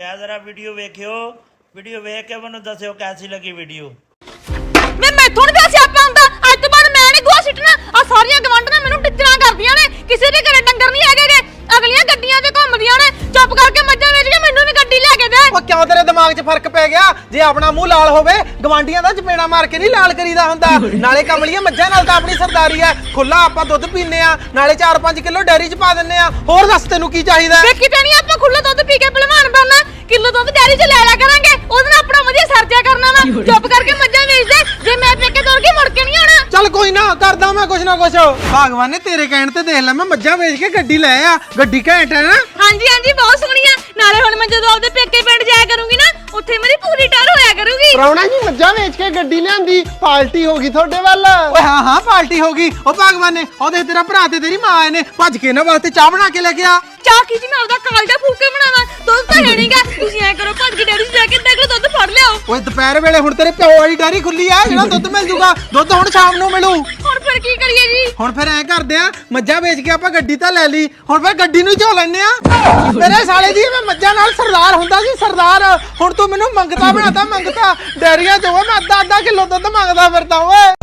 जरा video वेखियो, video वेख के मैनू दस्सियो कैसी लगी वीडियो। मैं मैथों नहीं दस आपा हुंदा अज तो बाद मैं नहीं गोहा सिटना आ सारियां गवांढणा मैनू टिचरा करदियां ने किसी दे घरे डंगर नहीं हैगे अगलियां गड्डियां ते घुमदियां ने चुप करके मज्जां वेच के मैनू भी गड्डी ले के दे। ओ क्यों तेरे दिमाग 'ਚ फर्क पै गया जे अपना मुंह लाल होवे गवांडियां दा चपेड़ा मार के नहीं लाल करीदा हुंदा नाले कमलियां मज्जां नाल तां अपनी सरदारी है खुला आपां दुੱਧ पीने आ नाले 4-5 किलो डेयरी 'ਚ पा दिंने आ होर दस तैनू की चाहिदा वे किते नहीं आपां खुला दुੱਧ पी के भलवान बनना किलो दुੱਧ डेयरी 'ਚ ले लिया करांगे ओदे नाल अपना वधिया सरजा करना वा चुप करके मज्जां वेच दे जे मैं पेके तोड़ के मुड़ के नहीं आना। चल कोई ना करदा मैं कुछ ना कुछ भगवान ने तेरे कहण ते देख ले मैं मज्जां बेच के गड्डी ले आ गड्डी घैंट है ना। हाँ जी बहुत सोहनी है नाले हुण मैं जदों आपदे पेके पिंड जाया करूंगी ना उत्थे मेरी पूरी टहर होया करूंगी। प्राहुणा जी मज्जां वेच के गड्डी लिआंदी पार्टी होगी ਤੁਹਾਡੇ ਵੱਲ। ਓਏ ਹਾਂ ਹਾਂ ਪਾਰਟੀ ਹੋਗੀ ਉਹ ਭਗਵਾਨ ਨੇ ਉਹ ਦੇਖ ਤੇਰਾ ਭਰਾ ਤੇ ਤੇਰੀ ਮਾਂ ਆਏ ਨੇ ਭੱਜ ਕੇ ਨਾ ਵਾਸਤੇ ਚਾਹ ਬਣਾ ਕੇ ਲੈ ਕੇ ਆ। ਚਾਹ ਕੀ ਜੀ ਮੈਂ ਆਪਦਾ ਕਾਲਜਾ ਫੂਕ ਕੇ ਬਣਾਵਾਂ ਦੁੱਧ ਤਾਂ ਹੈ ਨਹੀਂਗਾ ਤੁਸੀਂ ਐ ਕਰੋ ਭੱਜ ਕੇ ਡੇਅਰੀ 'ਚ ਜਾ ਕੇ ਦੇਖ ਲਓ ਦੁੱਧ ਫੜ ਲਿਆਓ। ਓਏ ਦੁਪਹਿਰ ਵੇਲੇ ਹੁਣ ਤੇਰੇ ਪਿਓ ਵਾਲੀ ਡੈਰੀ ਖੁੱਲੀ ਆ ਜਿਹੜਾ ਦੁੱਧ ਮਿਲ ਜੂਗਾ ਦੁੱਧ ਹੁਣ ਸ਼ਾਮ ਨੂੰ ਮਿਲੂ। ਹੁਣ ਫਿਰ ਕੀ ਕਰੀਏ ਜੀ ਹੁਣ ਫਿਰ ਐ ਕਰਦੇ ਆ ਮੱਝਾਂ ਵੇਚ ਕੇ ਆਪਾਂ ਗੱਡੀ ਤਾਂ ਲੈ ਲਈ ਹੁਣ ਫਿਰ ਗੱਡੀ ਨੂੰ ਝੋ ਲੈਣੇ ਆ। ਮੇਰੇ ਸਾਲੇ ਦੀ ਮੈਂ ਮੱਝਾਂ ਨਾਲ ਸਰਦਾਰ ਹੁੰਦਾ ਸੀ ਸਰਦਾਰ ਹੁਣ ਤੂੰ ਮੈਨੂੰ ਮੰਗਤਾ ਬਣਾਤਾ ਮੰਗਤਾ ਡੈਰੀਆਂ 'ਚ ਓਏ ਮੈਂ ਅੱਧਾ ਕਿਲੋ ਦੁੱਧ ਮੰਗਦਾ ਫਿਰਦਾ ਓਏ।